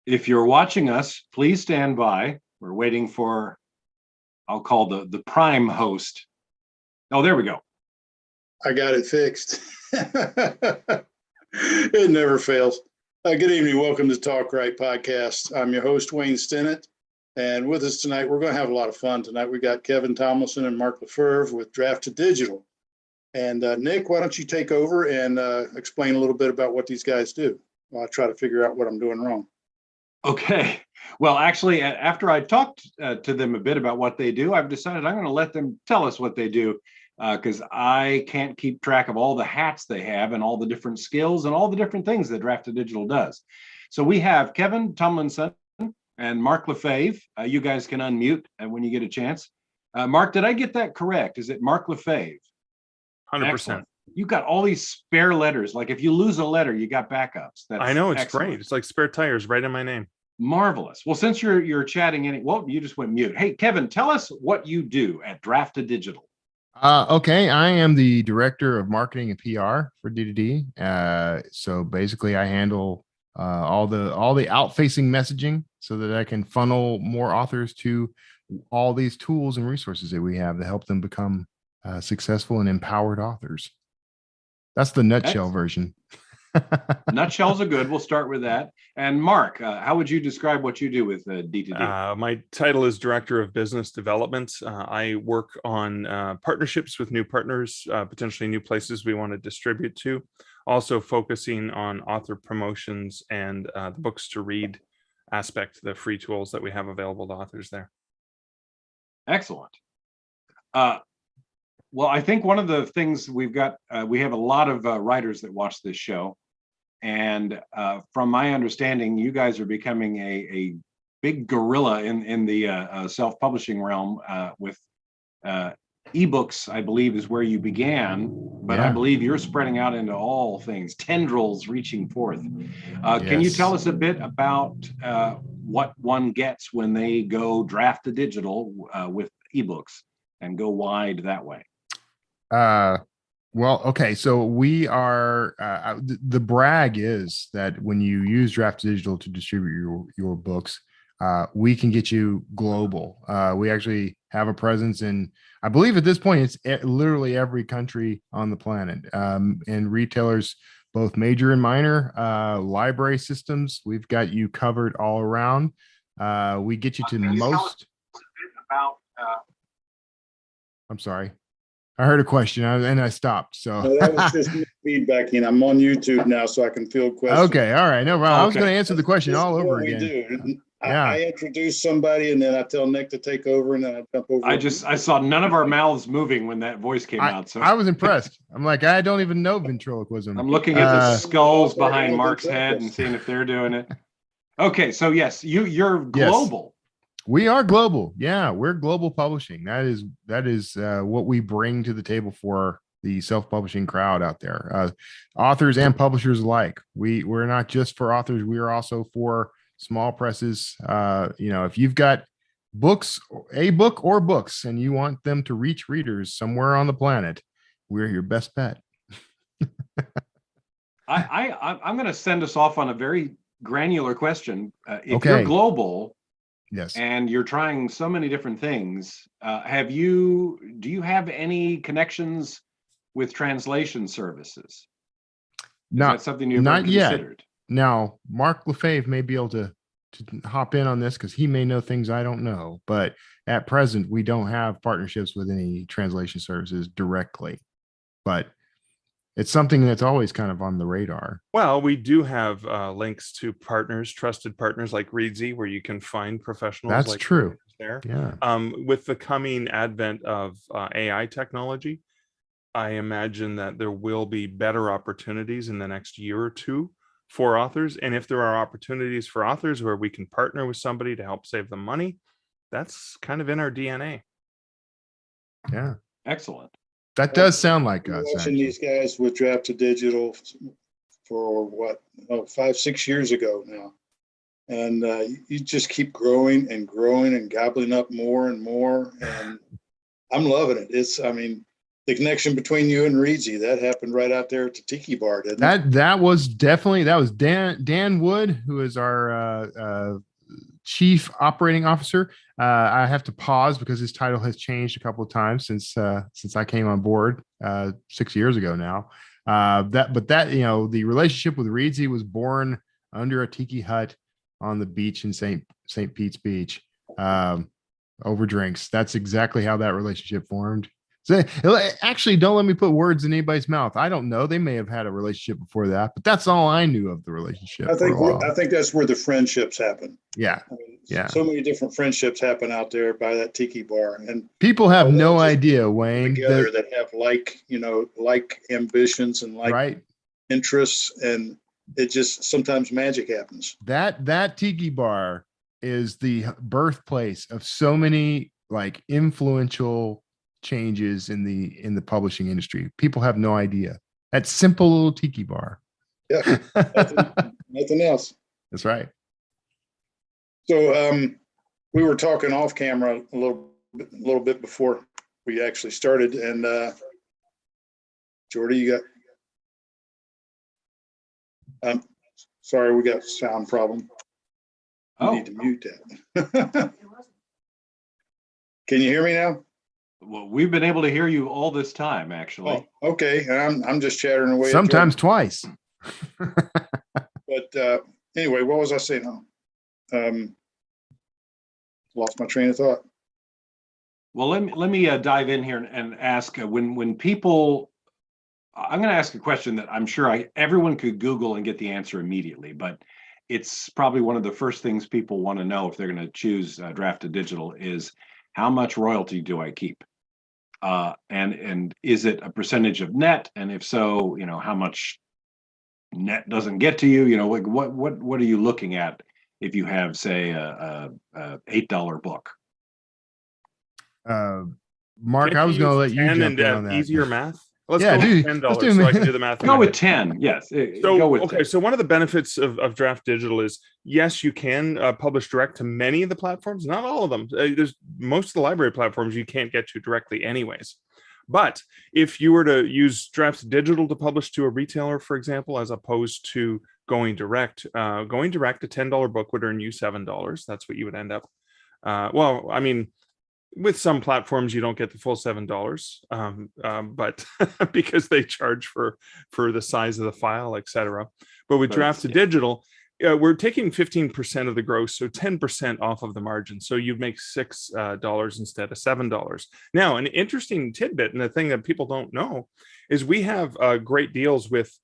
If you're watching us, please stand by. We're waiting for, I'll call the prime host. Oh, there we go. I got it fixed. It never fails. Good evening. Welcome to TalkWrite podcast. I'm your host, Wayne Stinnett. And with us tonight, we're going to have a lot of fun tonight. We got Kevin Tomlinson and Mark Lefevre with Draft2 Digital. And Nick, why don't you take over and explain a little bit about what these guys do while I try to figure out what I'm doing wrong. Okay. Well, actually, after I talked to them a bit about what they do, I've decided I'm going to let them tell us what they do because I can't keep track of all the hats they have and all the different skills and all the different things that Draft2 Digital does. So we have Kevin Tomlinson and Mark Lefevre. You guys can unmute when you get a chance. Mark, did I get that correct? Is it Mark Lefevre? 100%. Excellent. You got all these spare letters. Like if you lose a letter, you got backups. That's I know, it's excellent. great. It's like spare tires right in my name. Marvelous. Well, since you're chatting, well, you just went mute. Hey, Kevin, tell us what you do at Draft2 Digital. Okay, I am the director of marketing and PR for DDD. So basically, I handle all the out-facing messaging so that I can funnel more authors to all these tools and resources that we have to help them become successful and empowered authors. That's the nutshell version. Nutshells are good. We'll start with that. And Mark, how would you describe what you do with D2D? My title is Director of Business Development. I work on partnerships with new partners, potentially new places we want to distribute to, also focusing on author promotions and the books to read aspect, the free tools that we have available to authors there. Excellent. Well, I think one of the things we've got, we have a lot of writers that watch this show. And from my understanding, you guys are becoming a big gorilla in the self-publishing realm with ebooks, I believe, is where you began. But I believe you're spreading out into all things, tendrils reaching forth. Can you tell us a bit about what one gets when they go Draft2 Digital with ebooks and go wide that way? Well, okay. So we are, the brag is that when you use Draft2 Digital to distribute your books, we can get you global. We actually have a presence in, I believe at this point, it's literally every country on the planet, and retailers, both major and minor, library systems. We've got you covered all around. We get you to most. I'm sorry. I heard a question and I stopped. So that was just me feedbacking. I'm on YouTube now, so I can field questions. Okay, all right, no problem. I was going to answer the question all over again. Do. I introduce somebody, and then I tell Nick to take over, and then I jump over. I saw none of our mouths moving when that voice came out. So I was impressed. I'm like, I don't even know ventriloquism. I'm looking at the skulls behind Mark's head and seeing if they're doing it. Okay, so yes, you're global. Yes. We are global. Yeah, we're global publishing. That is what we bring to the table for the self-publishing crowd out there, authors and publishers alike. We're not just for authors. We are also for small presses. If you've got a book or books, and you want them to reach readers somewhere on the planet, we're your best bet. I'm going to send us off on a very granular question. If you're global. Yes. And you're trying so many different things. Do you have any connections with translation services? Is that something you've ever considered? Now, Mark Lefevre may be able to hop in on this because he may know things I don't know. But at present, we don't have partnerships with any translation services directly. But it's something that's always kind of on the radar. Well, we do have links to partners, trusted partners like Reedsy, where you can find professionals. That's like true. There. Yeah. With the coming advent of AI technology, I imagine that there will be better opportunities in the next year or two for authors. And if there are opportunities for authors where we can partner with somebody to help save them money, that's kind of in our DNA. Yeah. Excellent. That does sound like us. Watching these guys with Draft2 Digital for 5-6 years ago now, and you just keep growing and growing and gobbling up more and more, and I'm loving it. the connection between you and Reedsy, that happened right out there at the Tiki Bar, didn't it? That was Dan Wood, who is our chief operating officer. I have to pause because his title has changed a couple of times since I came on board 6 years ago now. The relationship with Reedsy was born under a tiki hut on the beach in St. Pete's Beach, over drinks. That's exactly how that relationship formed. So, actually, don't let me put words in anybody's mouth. I don't know. They may have had a relationship before that, but that's all I knew of the relationship. I think that's where the friendships happen. Yeah. I mean, Yeah. So many different friendships happen out there by that Tiki Bar, and people have no just idea, Wayne, together that have like ambitions and like right? interests, and it just sometimes magic happens. That Tiki Bar is the birthplace of so many like influential changes in the publishing industry. People have no idea. That simple little Tiki Bar. Yeah, nothing else. That's right. So we were talking off camera a little bit before we actually started, and Jordy, you got sorry, we got a sound problem. You need to mute that. Can you hear me now? Well, we've been able to hear you all this time, actually. Oh, okay. I'm just chattering away. Sometimes twice. But anyway, what was I saying? Lost my train of thought. Well, let me dive in here and ask when people. I'm going to ask a question that I'm sure everyone could Google and get the answer immediately, but it's probably one of the first things people want to know if they're going to choose Draft Digital is how much royalty do I keep, and is it a percentage of net, and if so, how much net doesn't get to you, like what are you looking at if you have, say, a $8 book? Mark, I was going to let you jump in on that. Easier math. Let's go with $10 so I can do the math. Go with 10. Yes. Go with 10. So one of the benefits of Draft Digital is, yes, you can publish direct to many of the platforms, not all of them. There's most of the library platforms you can't get to directly anyways. But if you were to use Draft Digital to publish to a retailer, for example, as opposed to going direct, a $10 book would earn you $7. That's what you would end up. Well, I mean, with some platforms, you don't get the full $7, but because they charge for the size of the file, etc. But with Draft to Digital, we're taking 15% of the gross, so 10% off of the margin. So you'd make $6 instead of $7. Now, an interesting tidbit, and the thing that people don't know, is we have great deals with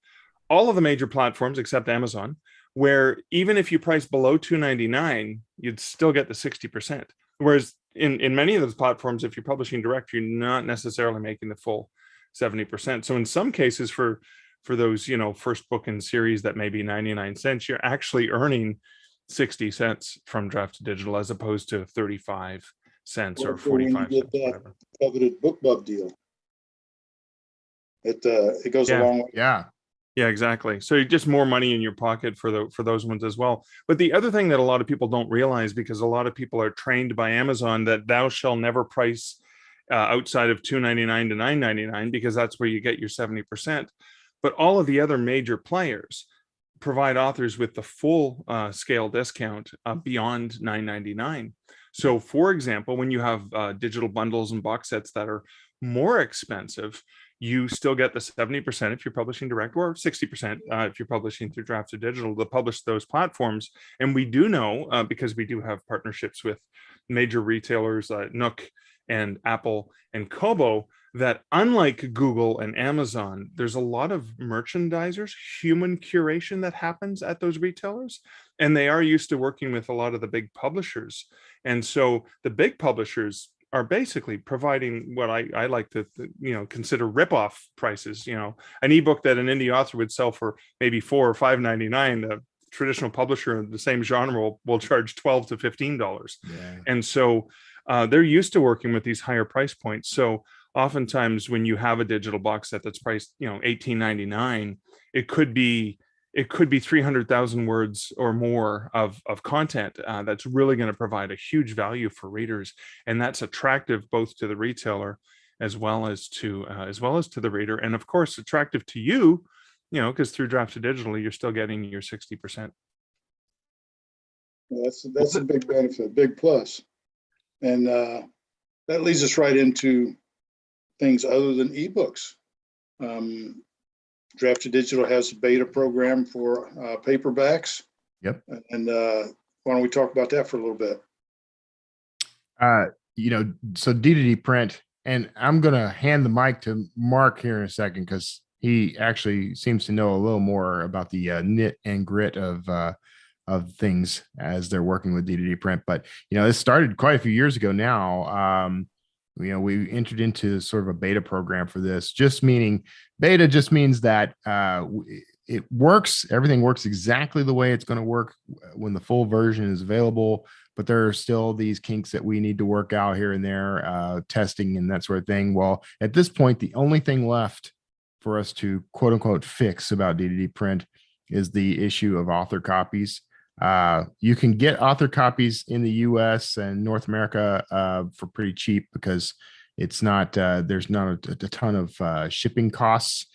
all of the major platforms except Amazon, where even if you price below $2.99, you'd still get the 60%. Whereas in many of those platforms, if you're publishing direct, you're not necessarily making the full 70%. So in some cases, for those, first book in series that may be 99 cents, you're actually earning 60 cents from Draft Digital as opposed to 35 cents or 45 cents. Whatever. Coveted BookBub deal. It goes a long way. Yeah, exactly. So just more money in your pocket for those ones as well. But the other thing that a lot of people don't realize, because a lot of people are trained by Amazon that thou shall never price outside of $2.99 to $9.99, because that's where you get your 70%. But all of the other major players provide authors with the full scale discount beyond $9.99. So, for example, when you have digital bundles and box sets that are more expensive, you still get the 70% if you're publishing direct, or 60% if you're publishing through Draft to Digital to publish those platforms. And we do know, because we do have partnerships with major retailers, Nook and Apple and Kobo, that unlike Google and Amazon, there's a lot of merchandisers, human curation that happens at those retailers. And they are used to working with a lot of the big publishers. And so the big publishers are basically providing what I like to consider ripoff prices. An ebook that an indie author would sell for maybe $4 or $5.99, the traditional publisher in the same genre will charge $12 to $15. Yeah. And so they're used to working with these higher price points. So oftentimes when you have a digital box set that's priced $18.99, it could be 300,000 words or more of content that's really going to provide a huge value for readers. And that's attractive both to the retailer as well as to the reader, and of course attractive to you, because through Draft to Digital you're still getting your 60%. That's a big benefit, big plus. And that leads us right into things other than ebooks. Draft to Digital has a beta program for paperbacks. Yep. And why don't we talk about that for a little bit? So Ddd Print, and I'm going to hand the mic to Mark here in a second, because he actually seems to know a little more about the knit and grit of things as they're working with Ddd Print. But, this started quite a few years ago now. We entered into sort of a beta program for this, beta just means that it works. Everything works exactly the way it's going to work when the full version is available. But there are still these kinks that we need to work out here and there, testing and that sort of thing. Well, at this point, the only thing left for us to quote unquote fix about Ddd Print is the issue of author copies. You can get author copies in the US and North America for pretty cheap, because it's not there's not a ton of shipping costs.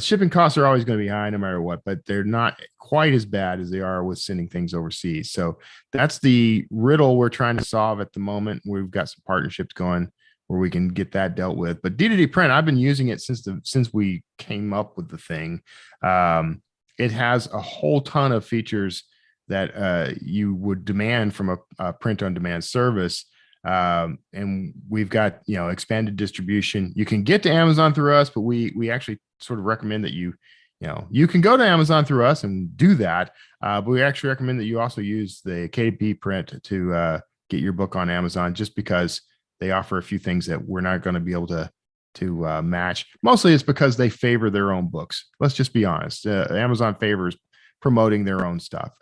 Shipping costs are always going to be high no matter what, but they're not quite as bad as they are with sending things overseas. So that's the riddle we're trying to solve at the moment. We've got some partnerships going where we can get that dealt with. But Ddd Print, I've been using it since we came up with the thing. It has a whole ton of features that you would demand from a print-on-demand service. And we've got, expanded distribution. You can get to Amazon through us, but we actually sort of recommend that you can go to Amazon through us and do that. But we actually recommend that you also use the KDP Print to get your book on Amazon, just because they offer a few things that we're not going to be able to match. Mostly it's because they favor their own books. Let's just be honest. Amazon favors promoting their own stuff.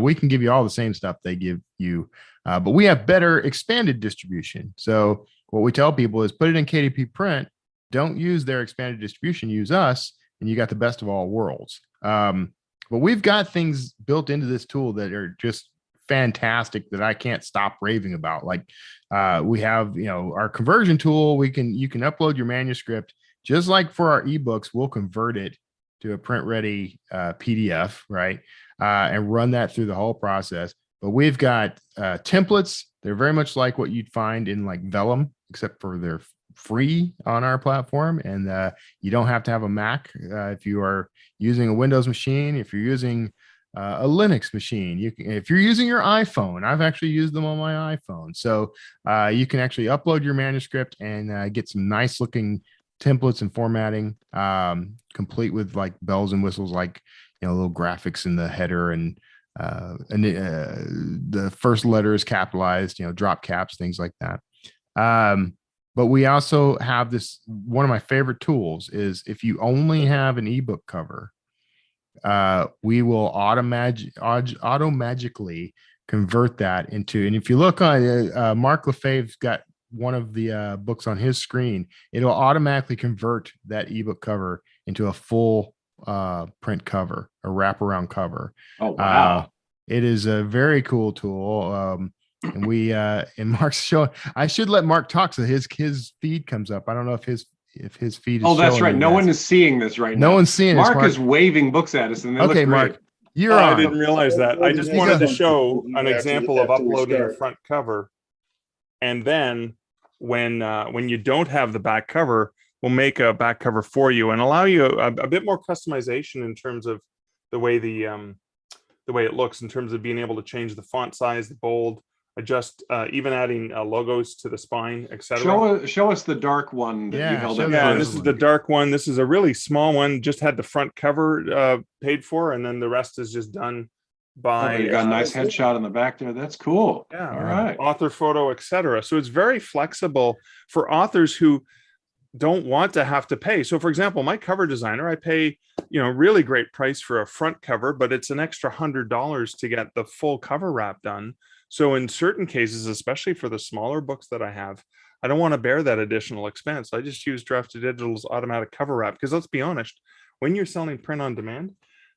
We can give you all the same stuff they give you, but we have better expanded distribution. So what we tell people is put it in KDP Print. Don't use their expanded distribution, use us, and you got the best of all worlds. But we've got things built into this tool that are just fantastic that I can't stop raving about. Like we have, our conversion tool. You can upload your manuscript, just like for our ebooks. We'll convert it to a print ready PDF, right? And run that through the whole process. But we've got templates. They're very much like what you'd find in like Vellum, except for they're free on our platform. And you don't have to have a Mac. If you are using a Windows machine, if you're using a Linux machine, if you're using your iPhone, I've actually used them on my iPhone. So you can actually upload your manuscript and get some nice looking templates and formatting, complete with like bells and whistles, like little graphics in the header, and the first letter is capitalized, drop caps, things like that. But we also have this, one of my favorite tools is if you only have an ebook cover, we will auto-magically convert that into, and if you look on Mark Lefebvre's got one of the books on his screen, it'll automatically convert that ebook cover into a full print cover, a wraparound cover. Oh, wow. It is a very cool tool. And we and Mark's showing, I should let Mark talk so his feed comes up. I don't know if his feed is. Oh, that's showing right. No one is seeing this right now. No one's seeing it. Mark is waving books at us, and they okay, look Mark, great. you're on. I didn't realize that. I just wanted to show an example of uploading a front cover, and then when you don't have the back cover, we'll make a back cover for you and allow you a bit more customization in terms of the way it looks, in terms of being able to change the font size, the bold, adjust, even adding logos to the spine, etc. Show us the dark one that you held up. Yeah, this is the dark one. This is a really small one. Just had the front cover paid for, and then the rest is just done by. You got a nice headshot on the back there. That's cool. Yeah. All right. Author photo, etc. So it's very flexible for authors who don't want to have to pay. So for example, my cover designer, I pay, really great price for a front cover, but it's an extra $100 to get the full cover wrap done. So in certain cases, especially for the smaller books that I have, I don't want to bear that additional expense. I just use Draft to Digital's automatic cover wrap, because let's be honest, when you're selling print on demand,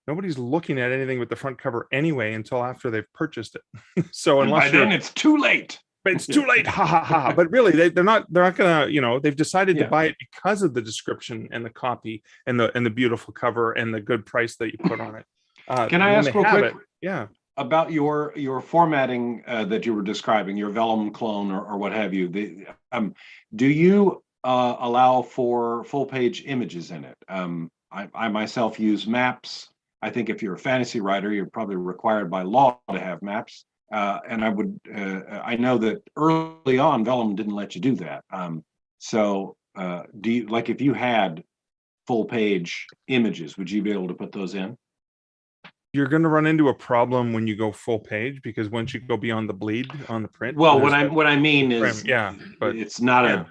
nobody's looking at anything with the front cover anyway until after they've purchased it. So unless then it's too late. but it's too late. Ha ha ha. But really, they're not gonna, they've decided to Yeah. buy it because of the description and the copy and the beautiful cover and the good price that you put on it. Can I when ask they real have quick? it, yeah. About your formatting that you were describing, your vellum clone or what have you. Do you allow for full page images in it? I myself use maps. I think if you're a fantasy writer, you're probably required by law to have maps. And I know that early on, vellum didn't let you do that. So do you, like, if you had full page images, would you be able to put those in? You're going to run into a problem when you go full page, because once you go beyond the bleed on the print. Well, there's what I mean trim. is, Yeah, but it's not yeah. a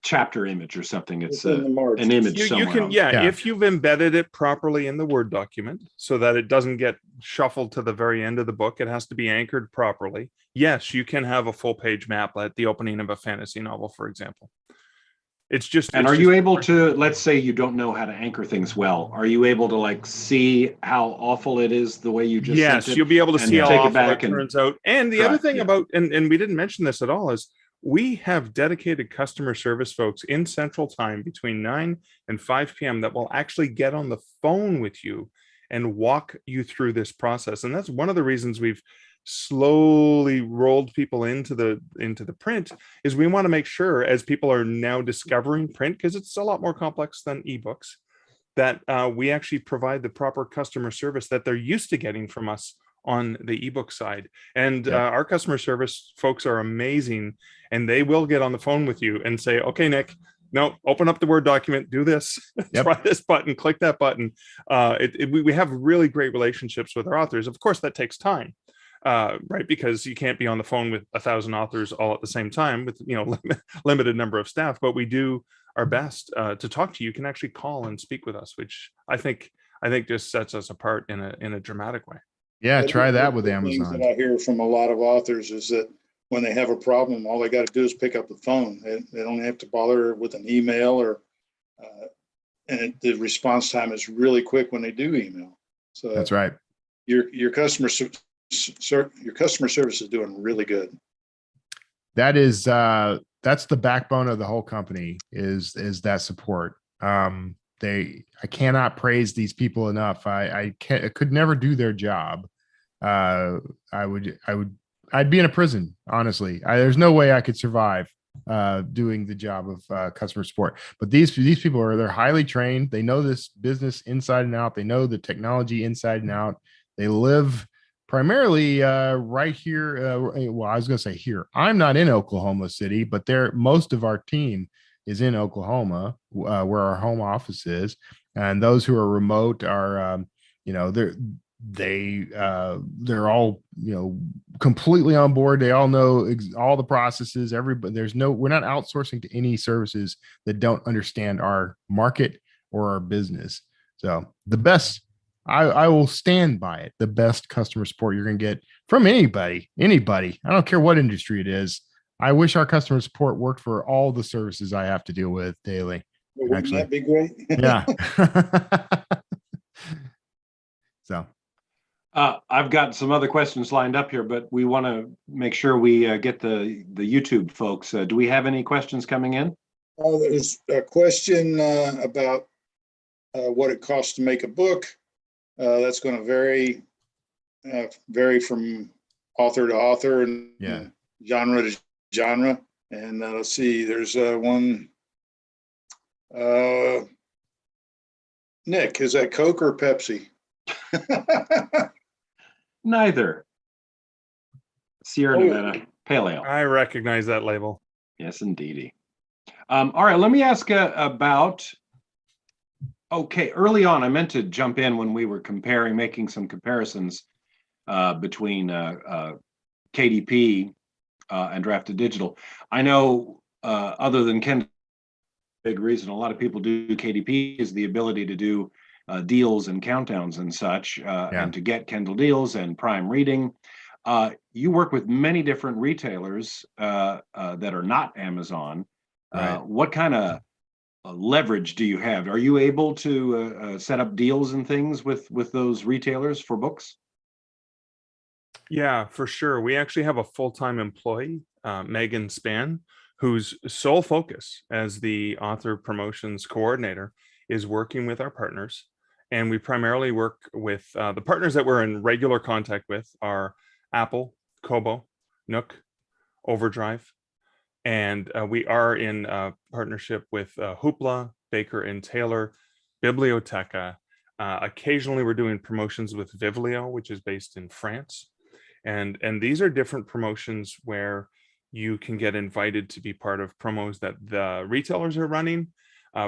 chapter image or something. It's Within the margins. an image you somewhere. can, else. Yeah. if you've embedded it properly in the Word document so that it doesn't get shuffled to the very end of the book, it has to be anchored properly. Yes, you can have a full page map at the opening of a fantasy novel, for example. It's just. And it's are just you able to, let's say you don't know how to anchor things well, are you able to like see how awful it is the way you just Yes, sent it? you'll be able to and see how take it awful back it and turns out. And the other correct, thing yeah. about, and we didn't mention this at all, is we have dedicated customer service folks in Central Time between 9 and 5 p.m. that will actually get on the phone with you and walk you through this process. And that's one of the reasons we've slowly rolled people into the print, is we want to make sure, as people are now discovering print, because it's a lot more complex than ebooks, that we actually provide the proper customer service that they're used to getting from us on the ebook side. And our customer service folks are amazing, and they will get on the phone with you and say, okay, Nick, no, open up the Word document, do this, try this button, click that button. We have really great relationships with our authors. Of course, that takes time, right? Because you can't be on the phone with 1,000 authors all at the same time with, limited number of staff, but we do our best to talk to you. You can actually call and speak with us, which I think just sets us apart in a dramatic way. Yeah, try that with One of the things Amazon. that I hear from a lot of authors is that when they have a problem, all they got to do is pick up the phone. They don't have to bother with an email and the response time is really quick when they do email. So That's right. Your customer service is doing really good. That is that's the backbone of the whole company, is that support. I cannot praise these people enough. I could never do their job. I'd be in a prison, honestly. There's no way I could survive doing the job of customer support. But these people they're highly trained. They know this business inside and out. They know the technology inside and out. They live primarily right here. Well, I was going to say here. I'm not in Oklahoma City, but most of our team is in Oklahoma, where our home office is. And those who are remote are, they're all, completely on board. They all know all the processes. Everybody, we're not outsourcing to any services that don't understand our market or our business. So the best, I will stand by it. The best customer support you're going to get from anybody. I don't care what industry it is. I wish our customer support worked for all the services I have to deal with daily. Well, wouldn't Actually, that be great? yeah. So I've got some other questions lined up here, but we want to make sure we get the YouTube folks. Do we have any questions coming in? There's a question about what it costs to make a book. That's going to vary from author to author and genre to genre. And let's see, there's one. Nick, is that Coke or Pepsi? Neither. Sierra Nevada Pale Ale. I recognize that label. Yes, indeedy. All right, let me ask about. Okay, early on, I meant to jump in when we were making some comparisons between KDP and Drafted Digital. I know other than Kindle, big reason a lot of people do KDP is the ability to do deals and countdowns and such, and to get Kindle deals and Prime Reading. You work with many different retailers that are not Amazon. Right. What kind of leverage do you have? Are you able to set up deals and things with those retailers for books? Yeah, for sure. We actually have a full-time employee Megan Spann, whose sole focus as the author promotions coordinator is working with our partners. And we primarily work with the partners that we're in regular contact with are Apple, Kobo, Nook, Overdrive. And we are in partnership with Hoopla, Baker and Taylor, Biblioteca. Occasionally we're doing promotions with Viblio, which is based in France. And these are different promotions where you can get invited to be part of promos that the retailers are running.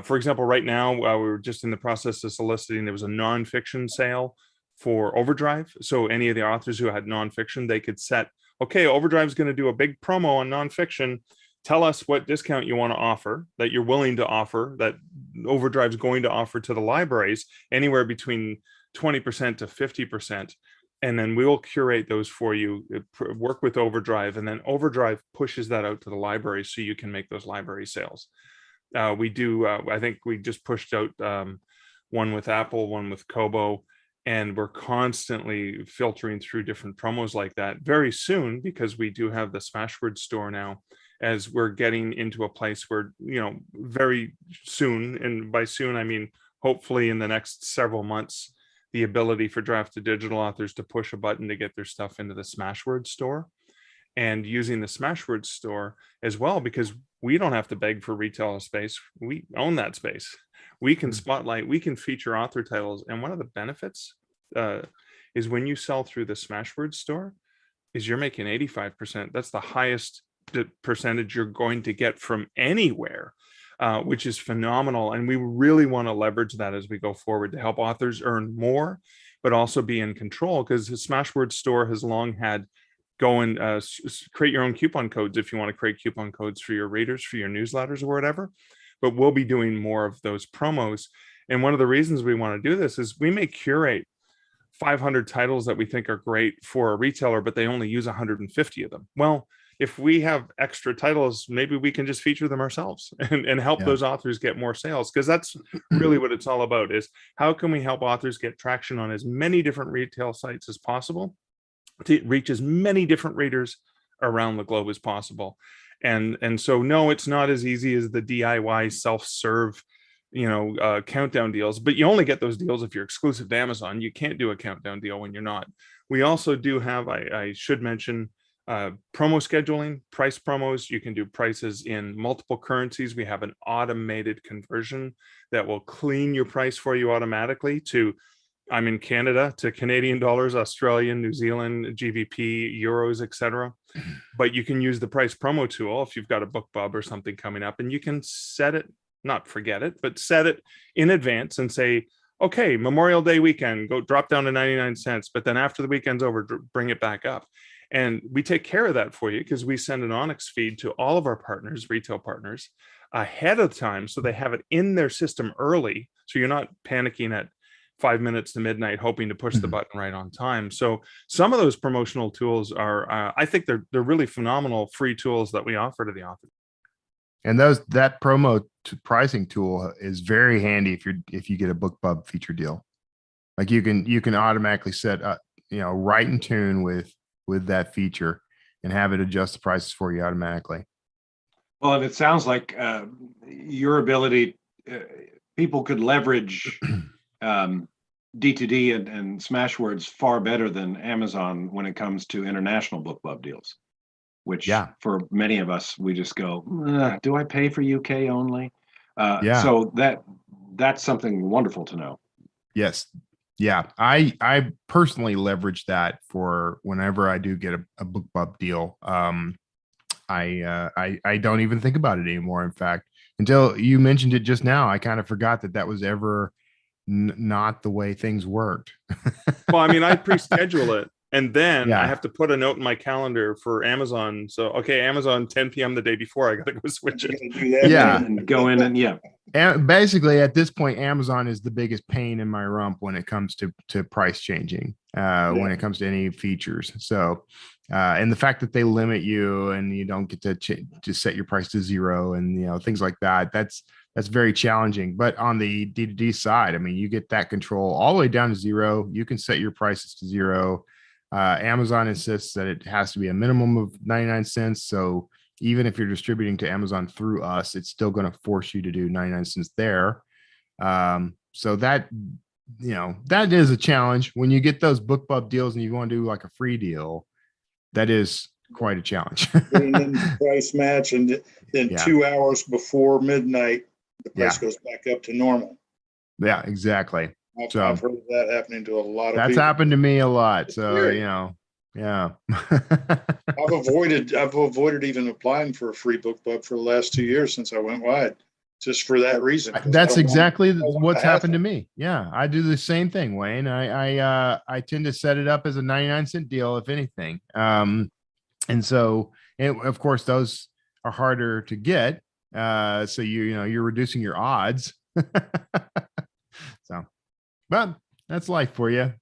For example, right now, we were just in the process of soliciting, there was a nonfiction sale for Overdrive. So any of the authors who had nonfiction, they could set, okay, Overdrive is going to do a big promo on nonfiction. Tell us what discount you want to offer, that you're willing to offer, that Overdrive is going to offer to the libraries, anywhere between 20% to 50%. And then we will curate those for you, work with Overdrive, and then Overdrive pushes that out to the library so you can make those library sales. We do, I think we just pushed out one with Apple, one with Kobo, and we're constantly filtering through different promos like that very soon, because we do have the Smashwords store now, as we're getting into a place where, you know, very soon, and by soon, I mean, hopefully in the next several months, the ability for Draft to Digital authors to push a button to get their stuff into the Smashwords store, and using the Smashwords store as well, because we don't have to beg for retail space. We own that space. We can spotlight, we can feature author titles. And one of the benefits is when you sell through the Smashwords store is you're making 85%. That's the highest percentage you're going to get from anywhere, which is phenomenal. And we really want to leverage that as we go forward to help authors earn more, but also be in control, because the Smashwords store has long had go and create your own coupon codes if you want to create coupon codes for your readers, for your newsletters or whatever. But we'll be doing more of those promos. And one of the reasons we want to do this is we may curate 500 titles that we think are great for a retailer, but they only use 150 of them. Well, if we have extra titles, maybe we can just feature them ourselves and help those authors get more sales, because that's really what it's all about, is how can we help authors get traction on as many different retail sites as possible to reach as many different readers around the globe as possible. And so, no, it's not as easy as the DIY self-serve, countdown deals, but you only get those deals if you're exclusive to Amazon. You can't do a countdown deal when you're not. We also do have, I should mention, promo scheduling, price promos. You can do prices in multiple currencies. We have an automated conversion that will clean your price for you automatically to, I'm in Canada, to Canadian dollars, Australian, New Zealand, GBP, euros, etc. But you can use the price promo tool if you've got a BookBub or something coming up, and you can set it, not forget it, but set it in advance and say, okay, Memorial Day weekend, go drop down to 99 cents, but then after the weekend's over, bring it back up. And we take care of that for you, because we send an Onyx feed to all of our partners, retail partners, ahead of time, so they have it in their system early, so you're not panicking at 5 minutes to midnight hoping to push the button right on time. So some of those promotional tools are, I think they're really phenomenal free tools that we offer to the author. And that promo pricing tool is very handy if you get a BookBub feature deal. Like you can automatically set up, right in tune with that feature and have it adjust the prices for you automatically. Well, and it sounds like your ability, people could leverage D2D and Smashwords far better than Amazon when it comes to international BookBub deals, which for many of us, we just go, do I pay for UK only? So that's something wonderful to know. Yes. Yeah. I personally leverage that for whenever I do get a BookBub deal. I don't even think about it anymore. In fact, until you mentioned it just now, I kind of forgot that was ever not the way things worked. Well, I mean, I pre-schedule it, and then I have to put a note in my calendar for Amazon. So, okay, Amazon 10 p.m. the day before, I got to go switch it. And go in and And basically, at this point, Amazon is the biggest pain in my rump when it comes to price changing, when it comes to any features. So, and the fact that they limit you and you don't get to just set your price to zero and things like that, that's very challenging. But on the D2D side, I mean, you get that control all the way down to zero. You can set your prices to zero. Amazon insists that it has to be a minimum of 99 cents. So even if you're distributing to Amazon through us, it's still going to force you to do 99 cents there. So that, that is a challenge when you get those BookBub deals and you want to do like a free deal. That is quite a challenge. Getting in the price match, and then Yeah. 2 hours before midnight, the price Yeah. goes back up to normal. Yeah, exactly. I've heard of that happening to a lot of That's people. happened to me a lot. So, Scary. yeah. I've avoided even applying for a free BookBub for the last 2 years since I went wide, just for that reason. 'cause I That's don't exactly want what's the happened to hassle. me. Yeah, I do the same thing, Wayne. I tend to set it up as a 99-cent deal, if anything. And so, of course, those are harder to get. So you're reducing your odds. So, but that's life for you.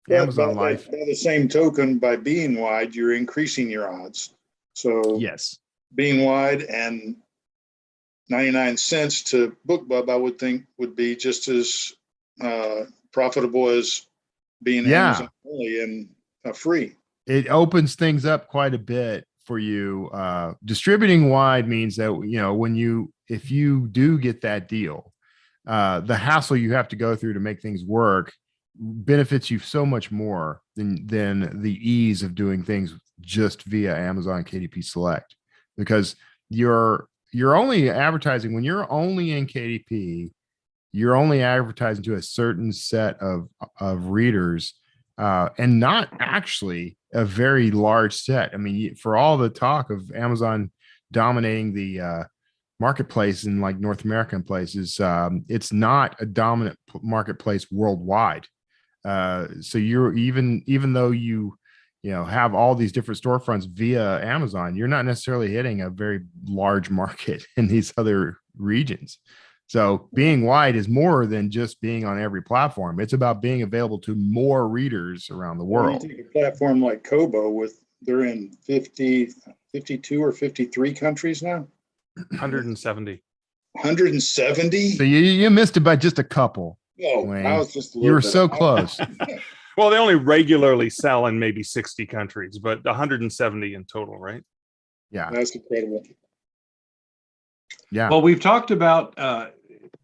But Amazon life. by the same token, by being wide, you're increasing your odds. So Yes. being wide and 99 cents to BookBub, I would think would be just as profitable as being Yeah. Amazon only and free. It opens things up quite a bit for you. Distributing wide means that, if you do get that deal, the hassle you have to go through to make things work benefits you so much more than the ease of doing things just via Amazon KDP Select, because you're only advertising when you're only in KDP. You're only advertising to a certain set of readers, and not actually a very large set. I mean, for all the talk of Amazon dominating the marketplace in like North American places, it's not a dominant marketplace worldwide. So you're even though you have all these different storefronts via Amazon, you're not necessarily hitting a very large market in these other regions. So being wide is more than just being on every platform. It's about being available to more readers around the world. You take a platform like Kobo, they're in 50, 52 or 53 countries now. 170. 170. So you missed it by just a couple. No, Wayne. I was just a You little were bit so off. close. Well, they only regularly sell in maybe 60 countries, but 170 in total, right? Yeah. That's incredible. Yeah. Well, we've talked about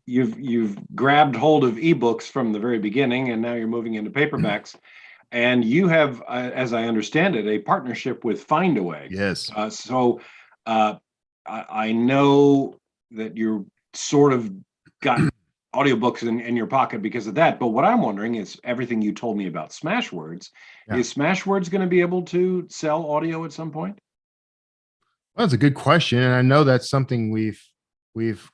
you've grabbed hold of ebooks from the very beginning, and now you're moving into paperbacks. And you have, as I understand it, a partnership with Findaway. Yes. So I know that you're sort of got audiobooks in your pocket because of that. But what I'm wondering is everything you told me about Smashwords. Yeah. Is Smashwords going to be able to sell audio at some point? Well, that's a good question. And I know that's something we've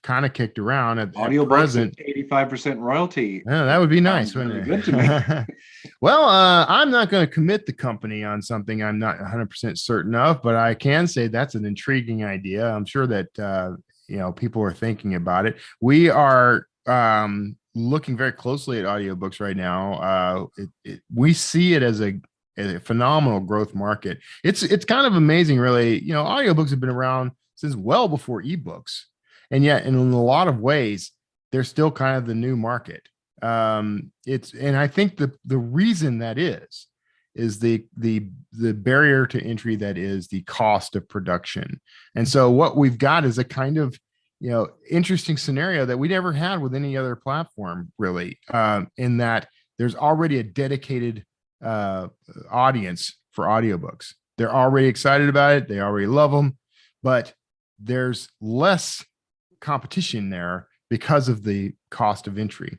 kind of kicked around at Audiobooks present. at 85% royalty. Yeah, that would be nice, Sounds wouldn't really it? good to me. Well, I'm not going to commit the company on something I'm not 100% certain of, but I can say that's an intriguing idea. I'm sure that people are thinking about it. We are looking very closely at audiobooks right now. We see it as a phenomenal growth market. It's kind of amazing, really. Audiobooks have been around since well before ebooks, and yet in a lot of ways they're still kind of the new market. And I think the reason that is the barrier to entry, that is the cost of production. And so what we've got is a kind of interesting scenario that we never had with any other platform, really, in that there's already a dedicated audience for audiobooks. They're already excited about it. They already love them, but there's less competition there because of the cost of entry.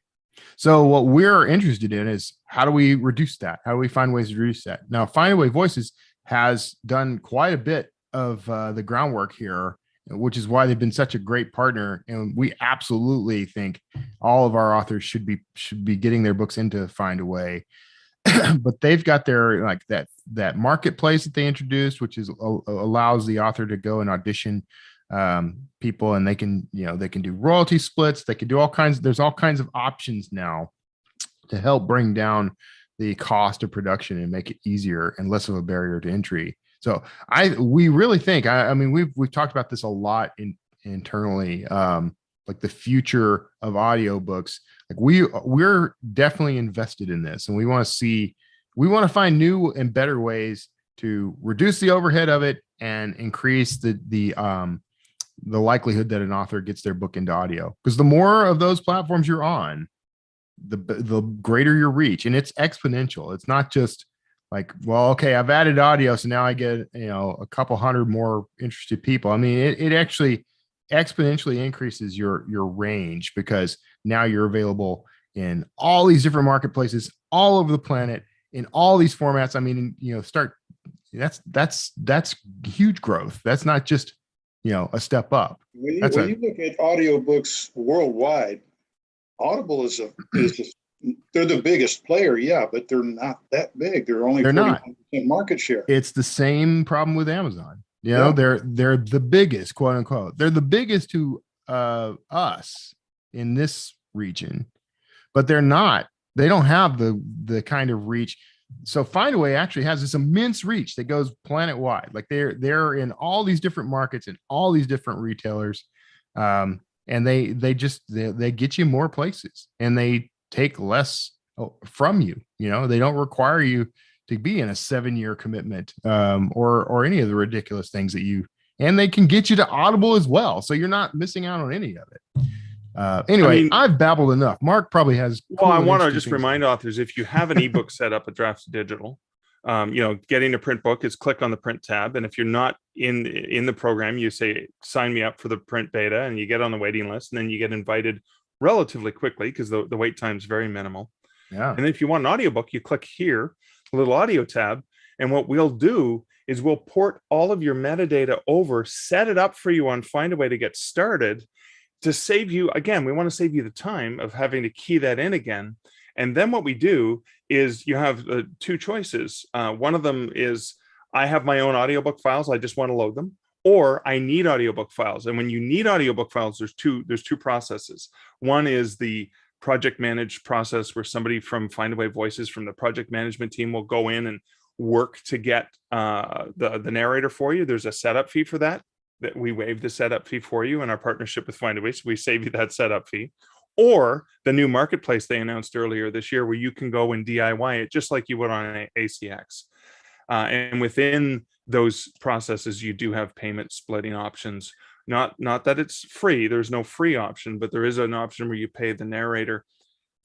So what we're interested in is, how do we reduce that? How do we find ways to reduce that? Now, Findaway Voices has done quite a bit of the groundwork here, which is why they've been such a great partner. And we absolutely think all of our authors should be getting their books into Findaway. But they've got their that marketplace that they introduced, which allows the author to go and audition people, and they can do royalty splits. They can do there's all kinds of options now to help bring down the cost of production and make it easier and less of a barrier to entry. So we really think, I mean, we've talked about this a lot internally, like the future of audiobooks. Like we're definitely invested in this, and we want to see we want to find new and better ways to reduce the overhead of it and increase the likelihood that an author gets their book into audio. Because the more of those platforms you're on, the greater your reach, and it's exponential. It's not just like, well, okay, I've added audio, so now I get, a couple hundred more interested people. I mean, it actually exponentially increases your range, because now you're available in all these different marketplaces all over the planet in all these formats. I mean, that's huge growth. That's not just, a step up. When you look at audiobooks worldwide, Audible is just, they're the biggest player, yeah, but they're not that big. They're only 41% market share. It's the same problem with Amazon. They're the biggest, quote unquote. They're the biggest to us in this region, but they're not. They don't have the kind of reach. So Findaway actually has this immense reach that goes planet wide. Like they're in all these different markets and all these different retailers, and they get you more places, and they take less from you. They don't require you to be in a 7-year commitment, or any of the ridiculous things and they can get you to Audible as well. So you're not missing out on any of it. Anyway, I've babbled enough. Mark probably has. Well, I want to just remind authors, if you have an ebook set up at Draft Digital, getting a print book is click on the print tab. And if you're not in the program, you say, sign me up for the print beta, and you get on the waiting list, and then you get invited relatively quickly because the wait time is very minimal. Yeah. And if you want an audiobook, you click here, a little audio tab. And what we'll do is we'll port all of your metadata over, set it up for you on Findaway to get started, to save you, again, we want to save you the time of having to key that in again. And then what we do is you have two choices. One of them is, I have my own audiobook files, I just want to load them, or I need audiobook files. And when you need audiobook files, there's two processes. One is the project managed process, where somebody from Findaway Voices from the project management team will go in and work to get the narrator for you. There's a setup fee for that we waive the setup fee for you in our partnership with Findaway, so we save you that setup fee. Or the new marketplace they announced earlier this year, where you can go and DIY it just like you would on ACX. And within those processes, you do have payment splitting options. Not that it's free, there's no free option, but there is an option where you pay the narrator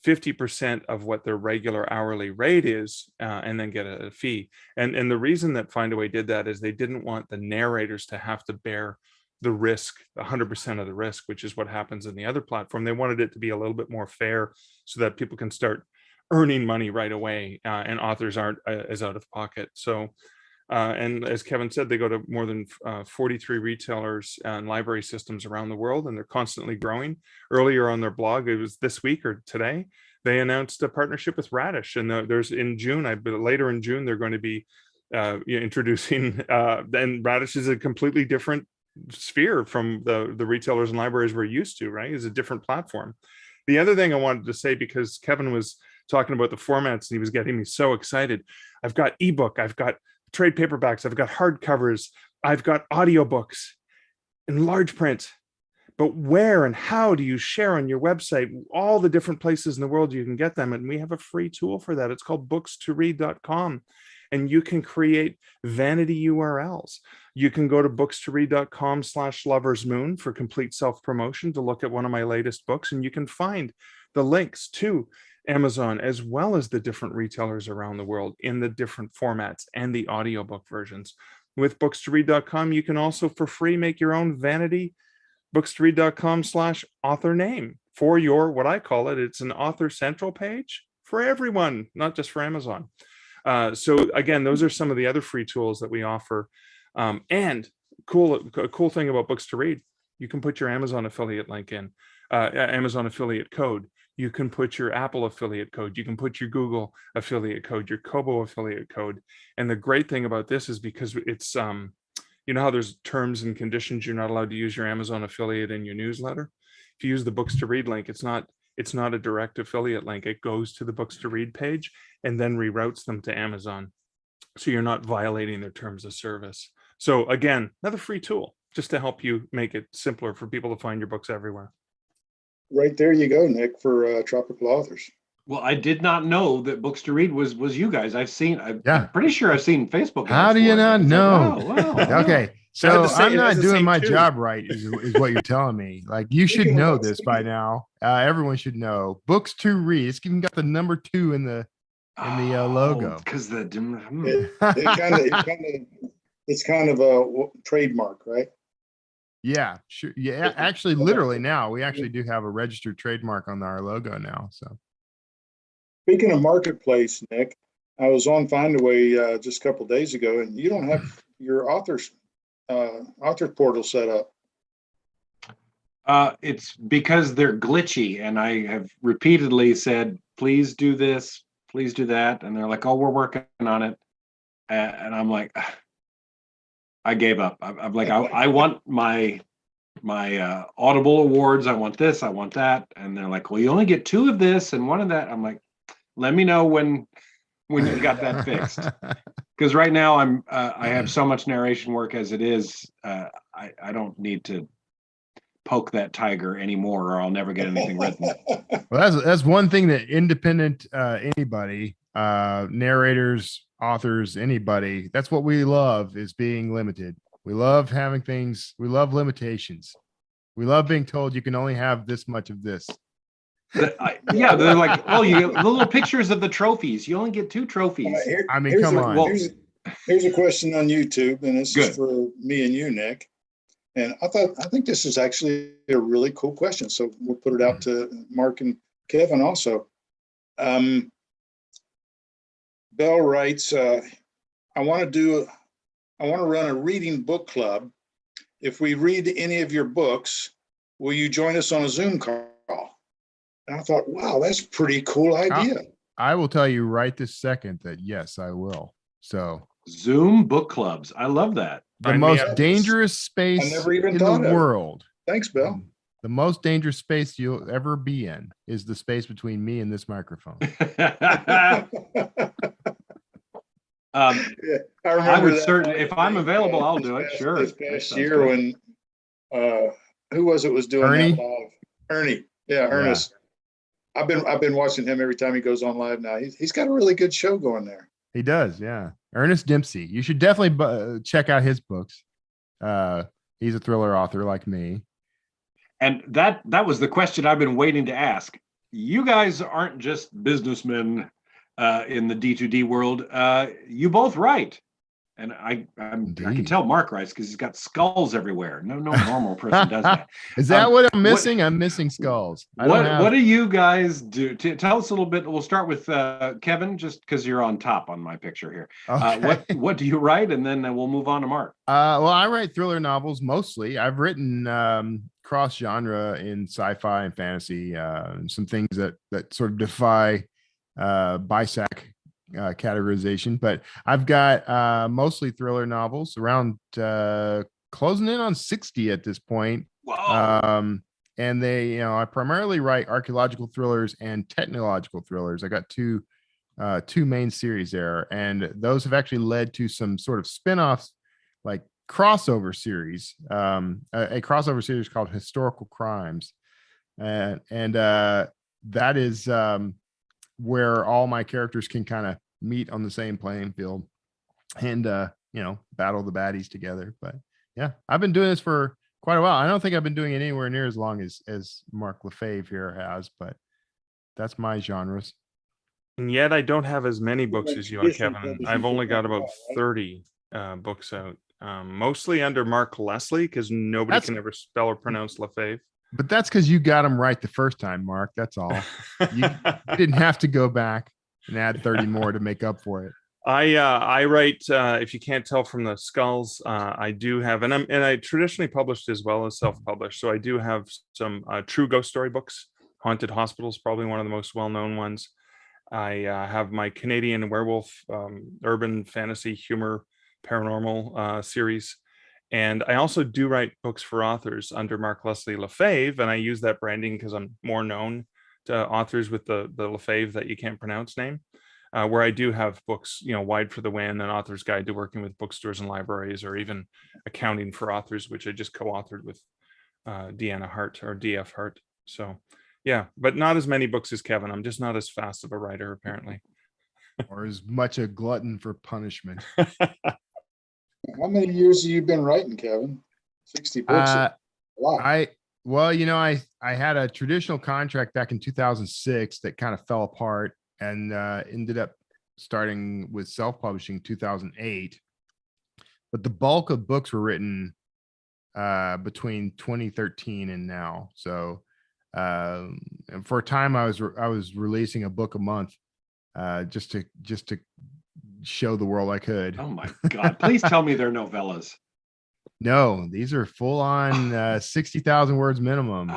50% of what their regular hourly rate is, and then get a fee. And the reason that Findaway did that is they didn't want the narrators to have to bear the risk, 100% of the risk, which is what happens in the other platform. They wanted it to be a little bit more fair so that people can start earning money right away, and authors aren't as out of pocket. So, and as Kevin said, they go to more than 43 retailers and library systems around the world, and they're constantly growing. Earlier on their blog, it was this week or today, they announced a partnership with Radish, and there's in June, later in June, they're going to be introducing, and Radish is a completely different sphere from the retailers and libraries we're used to, right? It's a different platform. The other thing I wanted to say, because Kevin was talking about the formats and he was getting me so excited, I've got ebook, I've got trade paperbacks, I've got hardcovers, I've got audiobooks in large print. But where and how do you share on your website all the different places in the world you can get them? And we have a free tool for that. It's called bookstoread.com. And you can create vanity URLs. You can go to bookstoread.com/loversmoon for complete self-promotion to look at one of my latest books. And you can find the links to Amazon as well as the different retailers around the world in the different formats and the audiobook versions. With bookstoread.com, you can also for free make your own vanity bookstoread.com/author name for your, what I call it, it's an author central page for everyone, not just for Amazon. So again, those are some of the other free tools that we offer. And a cool thing about Books to Read, you can put your Amazon affiliate link in, Amazon affiliate code. You can put your Apple affiliate code. You can put your Google affiliate code, your Kobo affiliate code. And the great thing about this is because it's, you know how there's terms and conditions, you're not allowed to use your Amazon affiliate in your newsletter. If you use the Books to Read link, it's not a direct affiliate link. It goes to the Books to Read page and then reroutes them to Amazon. So you're not violating their terms of service. So again, another free tool just to help you make it simpler for people to find your books everywhere. Right there you go, Nick, for tropical authors. Well, I did not know that Books to Read was you guys. I'm Yeah. pretty sure I've seen Facebook How ads do you for it, not but it's like, know? oh, wow. Okay, I had so to say, I'm it has not the doing same my too. job right, is what you're telling me. Like, you should Speaking know of- this by now. Everyone should know. Books to Read. It's even got the number 2 in the logo. Because It, it's kind of a trademark, right? Yeah, sure. Yeah, actually, literally now we actually do have a registered trademark on our logo now. So Speaking of marketplace, Nick, I was on Findaway just a couple days ago, and you don't have your author portal set up. it's because they're glitchy, and I have repeatedly said, please do this, please do that, and they're like, oh, we're working on it, and I'm like, I gave up. I'm like, I want my Audible awards. I want this, I want that, and they're like, well, you only get 2 of this and 1 of that. I'm like, let me know when you got that fixed, because right now I have so much narration work as it is. I don't need to poke that tiger anymore, or I'll never get anything written. Well, that's one thing that independent anybody, narrators, authors, anybody, that's what we love, is being limited. We love having things. We love limitations. We love being told you can only have this much of this. Yeah, they're like, oh, you get the little pictures of the trophies. You only get 2 trophies. I mean, come on. Well, Here's a question on YouTube, and this Good. is for me and you, Nick. And I think this is actually a really cool question. So we'll put it out to Mark and Kevin also. Bell writes, I want to run a reading book club. If we read any of your books, will you join us on a Zoom call? And I thought, wow, that's a pretty cool idea. I will tell you right this second that yes, I will. So Zoom book clubs. I love that. the Sign me most up. dangerous space never even in the thought of it. world. Thanks, Bill. The most dangerous space you'll ever be in is the space between me and this microphone. Yeah, I remember I would that certainly, night, if I'm available, I'll do it. Sure. This That past sounds year good. when who was doing Ernie? that live? Ernie. Yeah, Ernest. I've been watching him every time he goes on live now. He's got a really good show going there. He does, yeah. Ernest Dempsey. You should definitely check out his books. He's a thriller author like me. And that was the question I've been waiting to ask. You guys aren't just businessmen in the D2D world. You both write. And I can Indeed. tell Mark writes because he's got skulls everywhere. No normal person does that. Is that what I'm missing? I'm missing skulls. What do you guys do? Tell us a little bit. We'll start with Kevin, just because you're on top on my picture here. Okay. What do you write? And then we'll move on to Mark. Well, I write thriller novels mostly. I've written cross genre in sci-fi and fantasy, some things that sort of defy BISAC categorization, but I've got mostly thriller novels, around closing in on 60 at this point. Whoa. And they, I primarily write archaeological thrillers and technological thrillers. I got two main series there, and those have actually led to some sort of spin-offs, like crossover series, a crossover series called Historical Crimes, and that is where all my characters can kind of meet on the same playing field and battle the baddies together. But yeah, I've been doing this for quite a while. I don't think I've been doing it anywhere near as long as Mark Lefebvre here has, but that's my genres. And yet I don't have as many books as you, Kevin. I've only got about 30 books out, mostly under Mark Leslie, because nobody can ever spell or pronounce Lefebvre. But that's because you got them right the first time, Mark. That's all. You didn't have to go back and add 30 more to make up for it. I write, if you can't tell from the skulls, I do have, and I traditionally published as well as self-published. So I do have some true ghost story books. Haunted Hospital is probably one of the most well-known ones. I have my Canadian werewolf, urban fantasy humor, paranormal series. And I also do write books for authors under Mark Leslie Lefebvre, and I use that branding because I'm more known to authors with the Lefebvre that you can't pronounce name, where I do have books, Wide for the Win, An Author's Guide to Working with Bookstores and Libraries, or even Accounting for Authors, which I just co-authored with Deanna Hart, or DF Hart. So Yeah, but not as many books as Kevin. I'm just not as fast of a writer, apparently. Or as much a glutton for punishment. How many years have you been writing, Kevin? 60 books. A lot. I had a traditional contract back in 2006 that kind of fell apart, and ended up starting with self-publishing 2008. But the bulk of books were written between 2013 and now. So and for a time I was releasing a book a month, just to show the world I could. Oh my God! Please tell me they're novellas. No, these are full on 60,000 words minimum.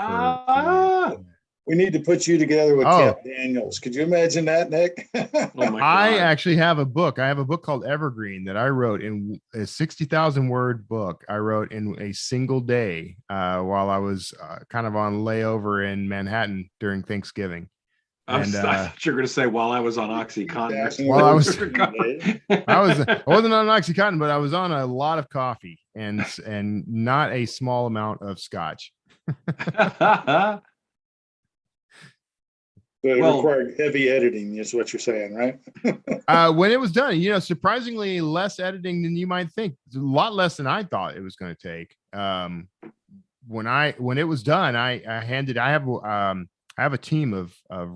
We need to put you together with Oh. Cat Daniels. Could you imagine that, Nick? Oh my God! I actually have a book. I have a book called Evergreen that I wrote in a 60,000 word book. I wrote in a single day while I was kind of on layover in Manhattan during Thanksgiving. I thought you were going to say while I was on OxyContin. While I wasn't on OxyContin, but I was on a lot of coffee and not a small amount of scotch. So it required heavy editing, is what you're saying, right? When it was done, surprisingly less editing than you might think. A lot less than I thought it was going to take. When it was done, I have a team I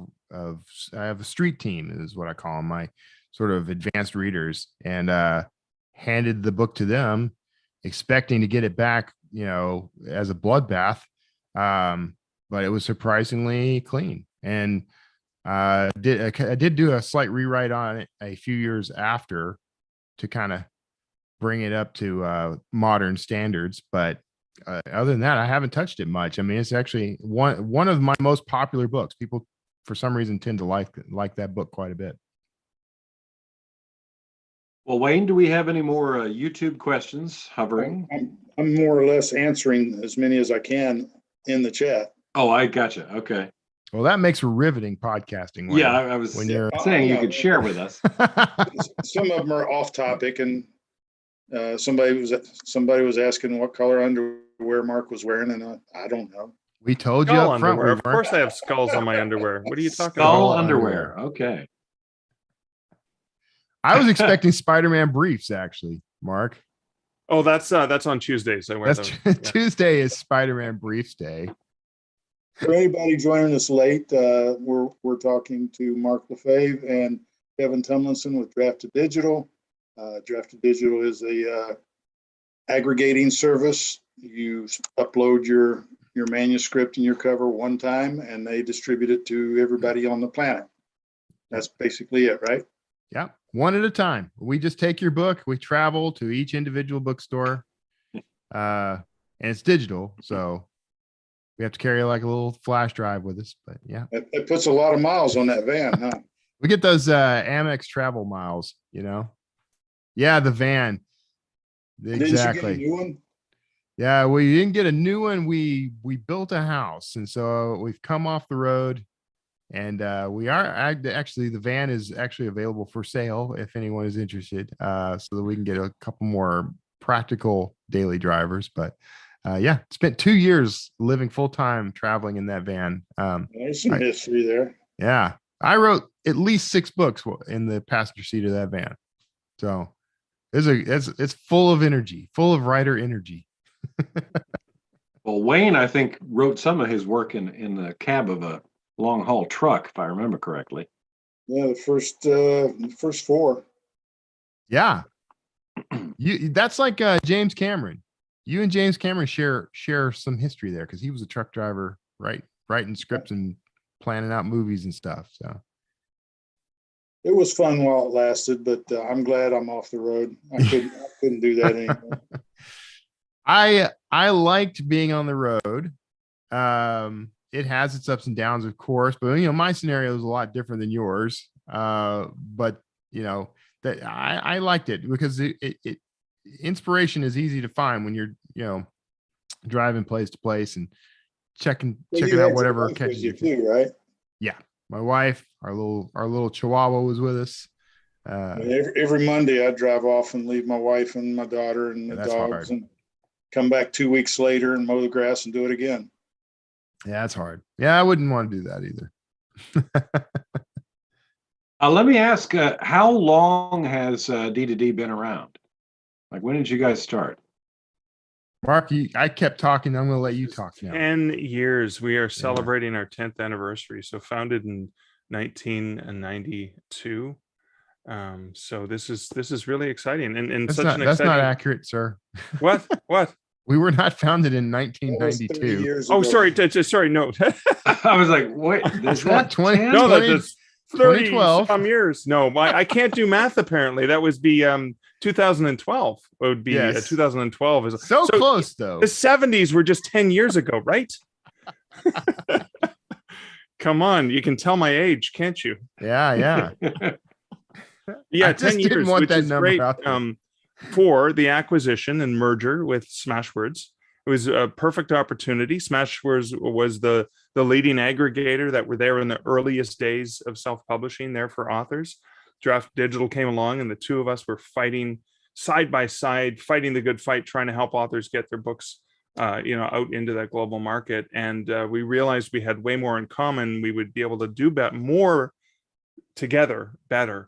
have a street team, is what I call them, my sort of advanced readers, and handed the book to them, expecting to get it back, as a bloodbath. But it was surprisingly clean. And I did do a slight rewrite on it a few years after to kind of bring it up to modern standards. But other than that, I haven't touched it much. I mean, it's actually one of my most popular books. People, for some reason, tend to like that book quite a bit. Well, Wayne, do we have any more YouTube questions hovering? I'm more or less answering as many as I can in the chat. Oh, I gotcha. Okay. Well, that makes for riveting podcasting. Wayne. Yeah, I was saying you could share with us. Some of them are off topic, and somebody was asking what color underwear Mark was wearing, and I don't know. We told you up front. Of course I have skulls on my underwear. What are you talking about? Skull underwear. Okay. I was expecting Spider-Man briefs, actually, Mark. Oh, that's on Tuesdays. Tuesday is Spider-Man briefs day. For anybody joining us late, we're talking to Mark Lefebvre and Kevin Tumlinson with Drafted Digital. Drafted Digital is a aggregating service. You upload your manuscript and your cover one time, and they distribute it to everybody on the planet. That's basically it, right? Yeah, one at a time. We just take your book, we travel to each individual bookstore, and it's digital, so we have to carry like a little flash drive with us. But yeah, it puts a lot of miles on that van, huh? We get those Amex travel miles, Yeah, the van. Exactly. Didn't you get a new one? Yeah, we didn't get a new one. We built a house, and so we've come off the road, and we are actually, the van is actually available for sale if anyone is interested, so that we can get a couple more practical daily drivers. But yeah, spent 2 years living full-time traveling in that van. There's some history there. Yeah, I wrote at least 6 books in the passenger seat of that van, so it's full of energy, full of writer energy. Well, Wayne, I think, wrote some of his work in the cab of a long haul truck, if I remember correctly. Yeah, the first 4. Yeah, that's like James Cameron. You and James Cameron share some history there, because he was a truck driver, right? Writing scripts and planning out movies and stuff. So it was fun while it lasted, but I'm glad I'm off the road. I couldn't do that anymore. I liked being on the road. It has its ups and downs, of course, but my scenario is a lot different than yours. But that I liked it because it inspiration is easy to find when you're driving place to place and checking out whatever catches you too, right? Yeah, my wife, our little Chihuahua was with us. Every Monday I drive off and leave my wife and my daughter and the dogs hard. And come back 2 weeks later and mow the grass and do it again. Yeah, it's hard. Yeah, I wouldn't want to do that either. Let me ask, how long has Ddd been around? Like, when did you guys start? Mark, I kept talking. I'm going to let you talk now. 10 years. We are celebrating our 10th anniversary. So founded in 1992. So this is really exciting and That's such not, an that's exciting. not accurate, sir. What? We were not founded in That was 30 1992. years Oh, ago. sorry. No, I was like, wait, is that 20 10? no, 20 that's 30 2012. some years. No, I can't do math. Apparently, that would be 2012. It would be Yes. 2012 is So close, though. The 70s were just 10 years ago, right? Come on, you can tell my age, can't you? Yeah. Yeah, I just 10 didn't years, want which that is number great. out there. For the acquisition and merger with Smashwords. It was a perfect opportunity. Smashwords was the leading aggregator that were there in the earliest days of self-publishing there for authors. Draft Digital came along and the two of us were fighting side by side, fighting the good fight, trying to help authors get their books out into that global market. And we realized we had way more in common. We would be able to do more together better.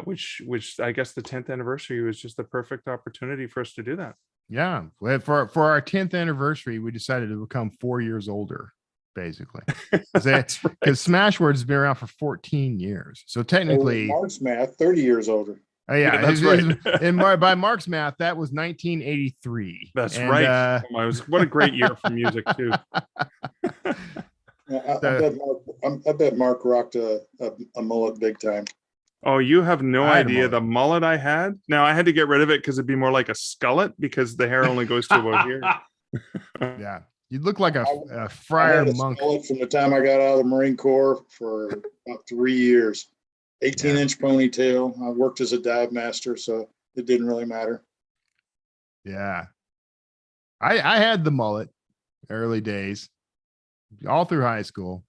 Which I guess the 10th anniversary was just the perfect opportunity for us to do that. Yeah. For our 10th anniversary, we decided to become 4 years older, basically. That's right. Because Smashwords has been around for 14 years. So technically, Mark's math, 30 years older. Yeah, that's right. And by Mark's math, that was 1983. That's right. What a great year for music too. I bet Mark rocked a mullet big time. Oh, you have no I had a idea mullet. the mullet I had. Now I had to get rid of it because it'd be more like a skullet because the hair only goes to about here. Yeah. You look like a I friar had a monk. mullet from the time I got out of the Marine Corps for about 3 years. 18-inch ponytail. I worked as a dive master, so it didn't really matter. Yeah. I had the mullet early days, all through high school.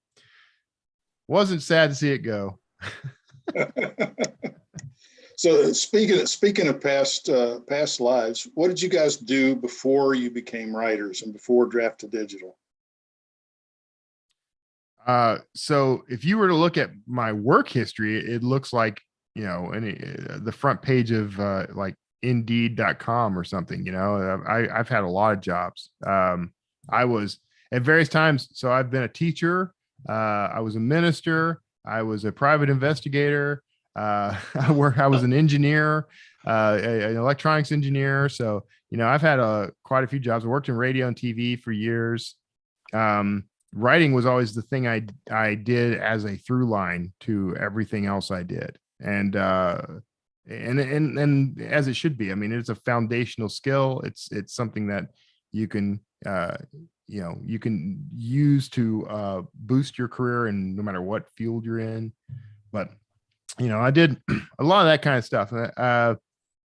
Wasn't sad to see it go. So speaking of past lives, what did you guys do before you became writers and before Draft to Digital? So if you were to look at my work history, it looks like, the front page of like Indeed.com or something. I've had a lot of jobs. I was at various times. So I've been a teacher. I was a minister. I was a private investigator. I was an engineer, an electronics engineer. So, I've had quite a few jobs. I worked in radio and TV for years. Writing was always the thing I did as a through line to everything else I did. And as it should be. I mean, it's a foundational skill. It's something that you can, you can use to boost your career in no matter what field you're in. But, I did a lot of that kind of stuff.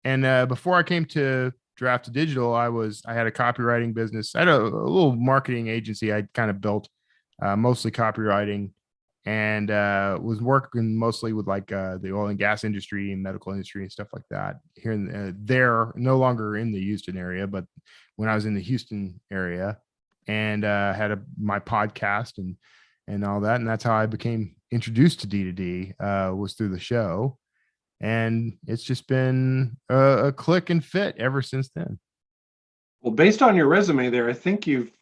And before I came to Draft to Digital, I had a copywriting business. I had a little marketing agency I kind of built, mostly copywriting, and was working mostly with like the oil and gas industry and medical industry and stuff like that. Here and there, no longer in the Houston area, but when I was in the Houston area, and had my podcast and all that, and that's how I became introduced to Ddd, was through the show. And it's just been a click and fit ever since then. Well, based on your resume there, I think you've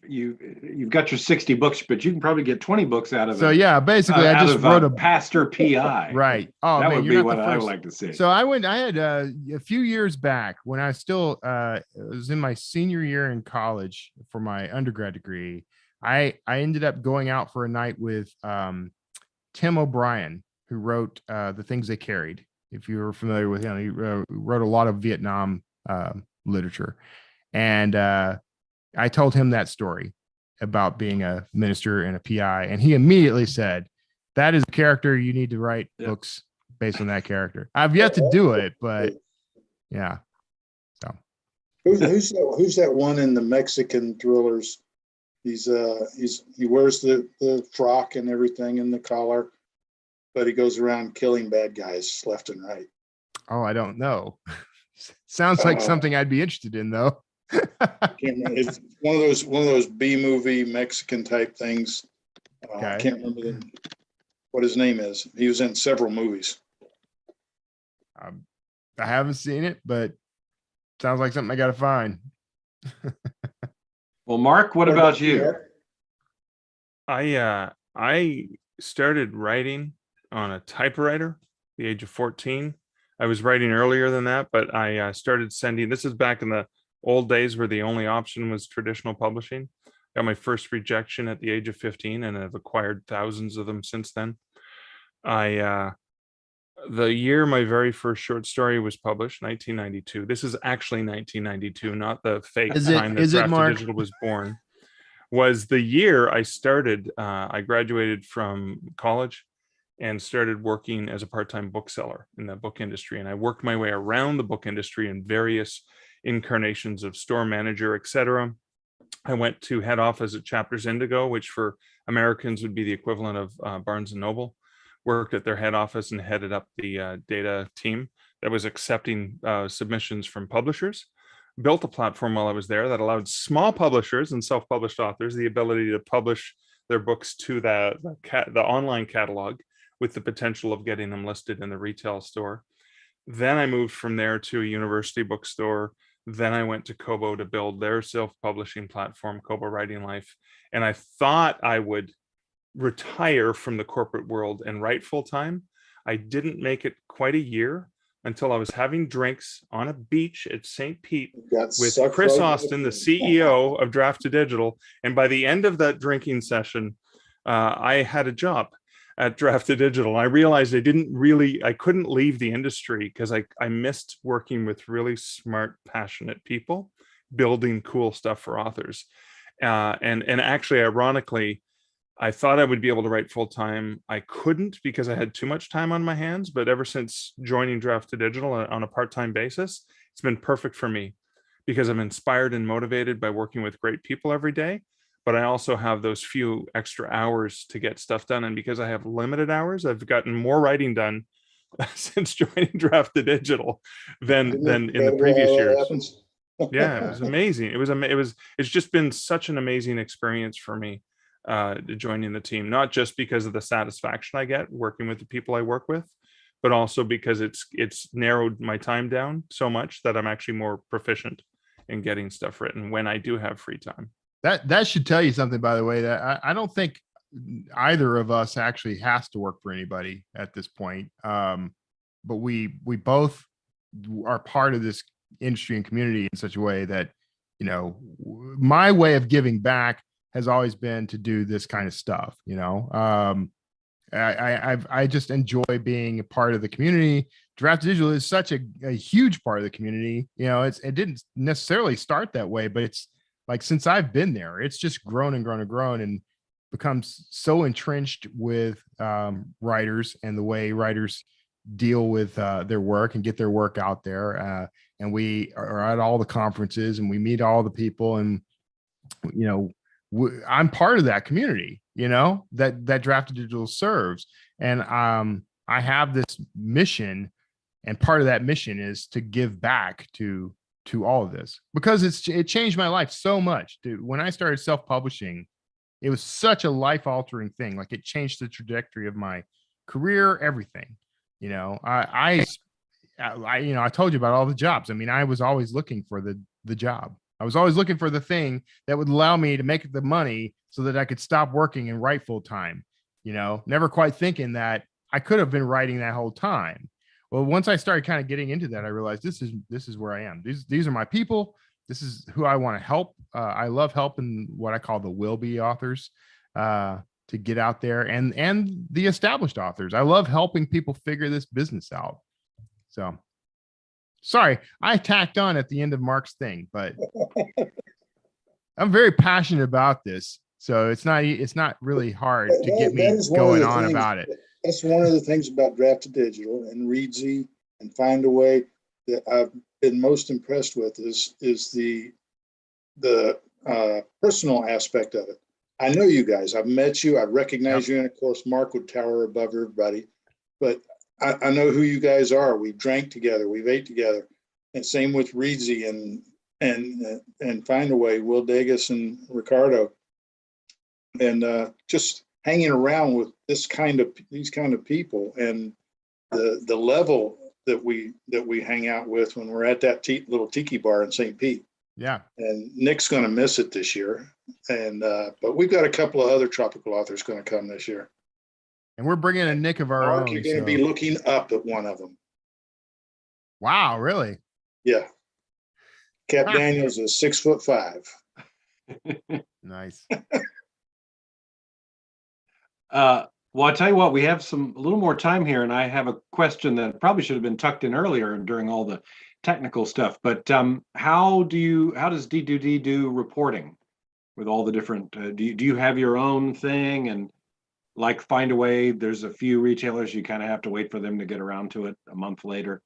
got your 60 books, but you can probably get 20 books out of it. So yeah, basically, I just wrote a pastor PI. Right. Oh, that man, would you're be not what the I would first. like to see. So I had a few years back when I still was in my senior year in college for my undergrad degree. I ended up going out for a night with Tim O'Brien, who wrote The Things They Carried. If you're familiar with him, he wrote a lot of Vietnam literature. And I told him that story about being a minister and a PI. And he immediately said, that is a character you need to write books based on that character. I've yet to do it, but yeah. So who's that one in the Mexican thrillers? He wears the frock and everything and the collar, but he goes around killing bad guys left and right. Oh, I don't know. Sounds like something I'd be interested in, though. Can't remember. It's one of those B movie Mexican type things. I Okay. can't remember what his name is. He was in several movies. I haven't seen it, but sounds like something I got to find. Well, Mark, what about you? Mark? I started writing on a typewriter at the age of 14. I was writing earlier than that, but I started sending. This is back in the old days where the only option was traditional publishing. Got my first rejection at the age of 15, and I've acquired thousands of them since then. The year my very first short story was published, 1992. This is actually 1992, not the fake time that Draft to Digital was born. Was the year I started. I graduated from college and started working as a part-time bookseller in the book industry. And I worked my way around the book industry in various incarnations of store manager, etc. I went to head office at Chapters Indigo, which for Americans would be the equivalent of Barnes & Noble. Worked at their head office and headed up the data team that was accepting submissions from publishers. Built a platform while I was there that allowed small publishers and self-published authors the ability to publish their books to the online catalog with the potential of getting them listed in the retail store. Then I moved from there to a university bookstore. Then I went to Kobo to build their self-publishing platform, Kobo Writing Life. And I thought I would retire from the corporate world and write full-time. I didn't make it quite a year until I was having drinks on a beach at St. Pete with Chris Austin, the CEO of Draft to Digital. And by the end of that drinking session, I had a job at Draft to Digital. I realized I couldn't leave the industry because I missed working with really smart, passionate people, building cool stuff for authors. And actually, ironically, I thought I would be able to write full time. I couldn't because I had too much time on my hands. But ever since joining Draft to Digital on a part-time basis, it's been perfect for me because I'm inspired and motivated by working with great people every day. But I also have those few extra hours to get stuff done. And because I have limited hours, I've gotten more writing done since joining Draft to Digital than in the previous years. Yeah, it was amazing. It's just been such an amazing experience for me joining the team, not just because of the satisfaction I get working with the people I work with, but also because it's narrowed my time down so much that I'm actually more proficient in getting stuff written when I do have free time. That should tell you something, by the way, that I don't think either of us actually has to work for anybody at this point. But we both are part of this industry and community in such a way that, my way of giving back has always been to do this kind of stuff. I just enjoy being a part of the community. Draft Digital is such a huge part of the community. It didn't necessarily start that way, but it's like, since I've been there, it's just grown and grown and grown and becomes so entrenched with writers and the way writers deal with their work and get their work out there. And we are at all the conferences and we meet all the people, and, I'm part of that community, that Draft Digital serves. And I have this mission, and part of that mission is to give back to all of this, because it changed my life so much. Dude, when I started self-publishing, it was such a life-altering thing. Like, it changed the trajectory of my career, everything. I told you about all the jobs. I mean, I was always looking for the job. I was always looking for the thing that would allow me to make the money so that I could stop working and write full time, never quite thinking that I could have been writing that whole time. Well, once I started kind of getting into that, I realized this is where I am. These are my people. This is who I want to help. I love helping what I call the will-be authors to get out there, and the established authors. I love helping people figure this business out. So, sorry, I tacked on at the end of Mark's thing, but I'm very passionate about this. So it's not really hard to get me going on about it. That's one of the things about Draft to Digital and Readsy and Find a Way that I've been most impressed with is the personal aspect of it. I know you guys. I've met you. I recognize you, and of course, Mark would tower above everybody. But I know who you guys are. We drank together. We've ate together, and same with Readsy and and Find a Way, Will Dagus and Ricardo, and just hanging around with these kind of people, and the level that we hang out with when we're at that little tiki bar in St. Pete. Yeah. And Nick's going to miss it this year, and but we've got a couple of other tropical authors going to come this year. And we're bringing a Nick of our Mark, own. you're going to be looking up at one of them. Wow, really? Yeah. Cap Daniels is 6'5". Nice. Well, I'll tell you what, we have a little more time here, and I have a question that probably should have been tucked in earlier during all the technical stuff. But how does Ddd do reporting with all the different? Do you have your own thing? And like Find a Way, there's a few retailers you kind of have to wait for them to get around to it a month later.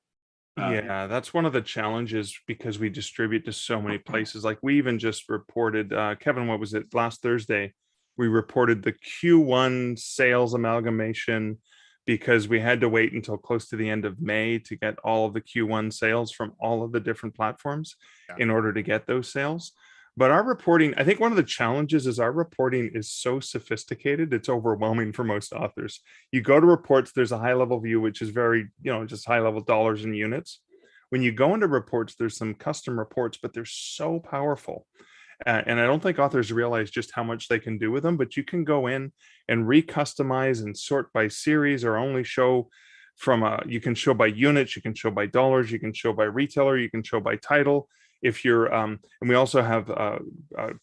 Yeah, that's one of the challenges because we distribute to so many places. Like we even just reported, Kevin, what was it, last Thursday? We reported the Q1 sales amalgamation because we had to wait until close to the end of May to get all of the Q1 sales from all of the different platforms in order to get those sales. But our reporting, I think one of the challenges is our reporting is so sophisticated, it's overwhelming for most authors. You go to reports, there's a high level view, which is very, just high level dollars and units. When you go into reports, there's some custom reports, but they're so powerful. And I don't think authors realize just how much they can do with them, but you can go in and recustomize and sort by series, or only show you can show by units, you can show by dollars, you can show by retailer, you can show by title. If you're, and we also have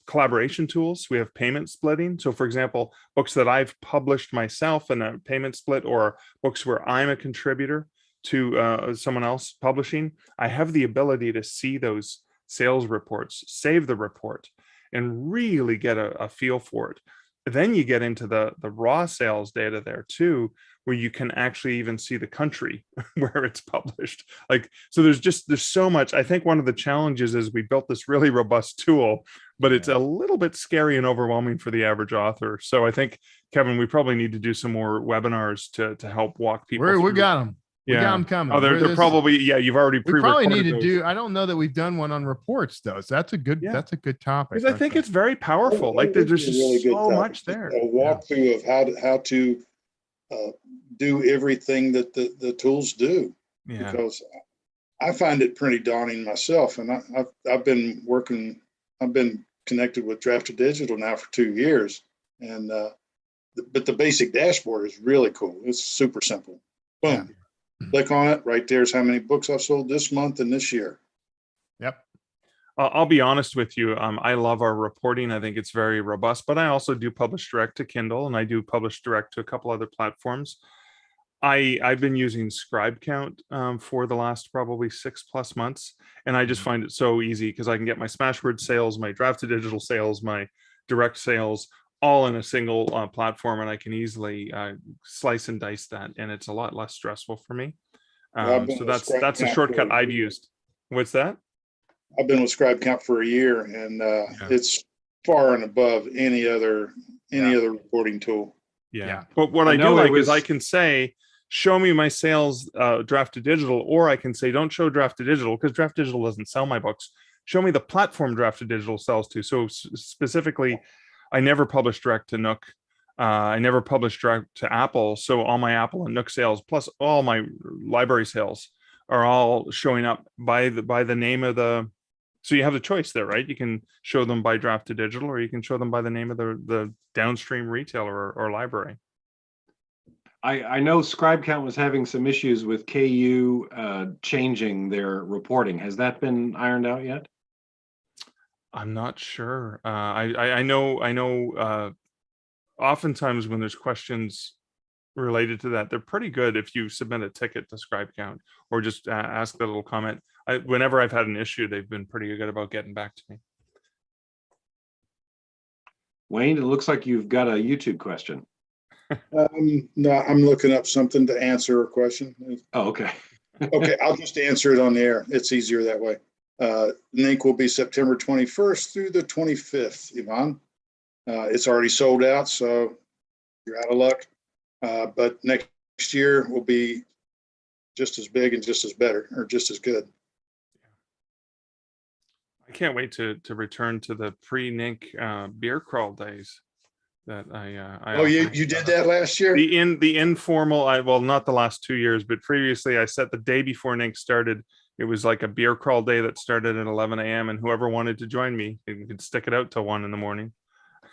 collaboration tools. We have payment splitting. So for example, books that I've published myself in a payment split, or books where I'm a contributor to someone else publishing, I have the ability to see those sales reports, save the report, and really get a feel for it. Then you get into the raw sales data there too, where you can actually even see the country where it's published. So there's so much. I think one of the challenges is we built this really robust tool, but it's a little bit scary and overwhelming for the average author. So I think, Kevin, we probably need to do some more webinars to help walk people. We got them. Yeah. We got them coming. Oh, they're probably, you've already we probably need to those. do, I don't know that we've done one on reports though. So that's a good topic. Because I think it's very powerful. Like there's just really so much there. A walkthrough of how to do everything that the tools do. Yeah. Because I find it pretty daunting myself. And I've been connected with Draft Digital now for 2 years. And but the basic dashboard is really cool. It's super simple. Boom. Yeah. Click on it. Right there's how many books I've sold this month and this year. Yep. I'll be honest with you. I love our reporting. I think it's very robust, but I also do publish direct to Kindle, and I do publish direct to a couple other platforms. I've been using ScribeCount for the last probably 6+ months, and I just find it so easy because I can get my Smashword sales, my Draft to Digital sales, my direct sales all in a single platform, and I can easily slice and dice that, and it's a lot less stressful for me. So that's a shortcut I've used. What's that? I've been with ScribeCount for a year, and it's far and above any other reporting tool. Yeah. But what I do like is I can say, show me my sales Draft to Digital, or I can say, don't show Draft to Digital because Draft Digital doesn't sell my books. Show me the platform Draft to Digital sells to. So specifically, I never publish direct to Nook. I never publish direct to Apple. So all my Apple and Nook sales, plus all my library sales, are all showing up by the name of the. So you have the choice there, right? You can show them by Draft to Digital, or you can show them by the name of the downstream retailer or library. I know ScribeCount was having some issues with KU changing their reporting. Has that been ironed out yet? I'm not sure. I know. Oftentimes when there's questions related to that, they're pretty good if you submit a ticket to ScribeCount or just ask that little comment. Whenever I've had an issue, they've been pretty good about getting back to me. Wayne, it looks like you've got a YouTube question. No, I'm looking up something to answer a question. Oh, okay. Okay, I'll just answer it on the air. It's easier that way. Link will be September 21st through the 25th, Yvonne. It's already sold out, so you're out of luck. But next year will be just as big and just as better, or just as good. I can't wait to return to the pre-Nink beer crawl days that I Oh, you often- did that last year? the informal, well, not the last 2 years, but previously I set the day before Nink started. It was like a beer crawl day that started at 11 a.m. and whoever wanted to join me, you could stick it out till 1 a.m.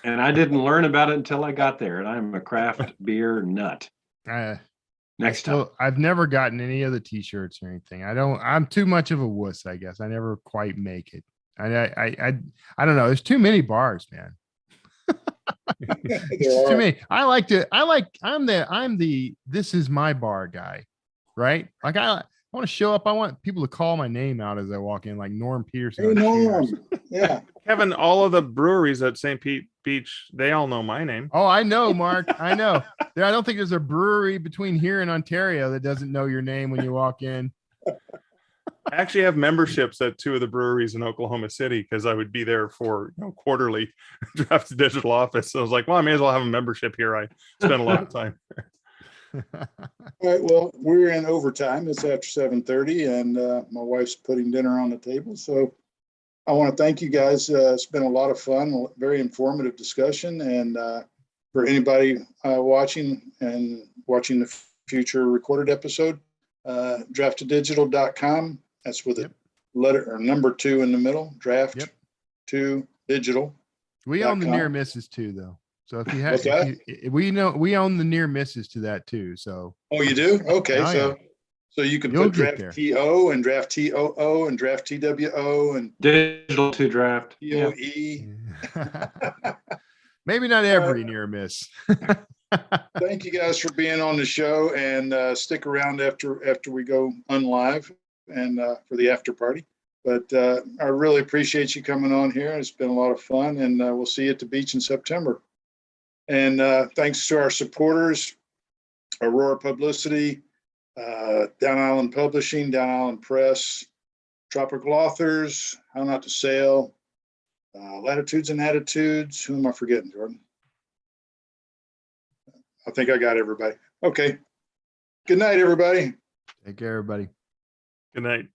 And I didn't learn about it until I got there, and I'm a craft beer nut. Next time. I've never gotten any of the t-shirts or anything. I'm too much of a wuss, I guess. I never quite make it. I don't know. There's too many bars, man. It's too many. I'm the this is my bar guy, right? Like I want to show up. I want people to call my name out as I walk in, like Norm Peterson. Hey, on Norm. Cheers. Yeah. Kevin, all of the breweries at St. Pete Beach, they all know my name. Oh, I know, Mark. I know. I don't think there's a brewery between here and Ontario that doesn't know your name when you walk in. I actually have memberships at 2 of the breweries in Oklahoma City because I would be there for quarterly Draft Digital office. So I was like, well, I may as well have a membership here. I spend a lot of time. All right. Well, we're in overtime. It's after 7:30, and my wife's putting dinner on the table. So I want to thank you guys. It's been a lot of fun, very informative discussion. And for anybody watching the future recorded episode, draftedigital.com. That's with a letter or number 2 in the middle. Draft 2 digital. We own the near misses too, though. So if you have, What's that? we own the near misses to that too. So Oh, you do? Okay, Oh, so you can You'll put get draft there. TO and draft TOO and draft TWO and Digital to draft. Yeah. TOE. maybe not every near miss. Thank you guys for being on the show, and stick around after we go unlive and for the after party. But I really appreciate you coming on here. It's been a lot of fun, and we'll see you at the beach in September. And thanks to our supporters, Aurora Publicity, Down Island Publishing, Down Island Press, Tropical Authors, How Not to Sail, Latitudes and Attitudes. Who am I forgetting, Jordan? I think I got everybody. Okay. Good night, everybody. Take care, everybody. Good night.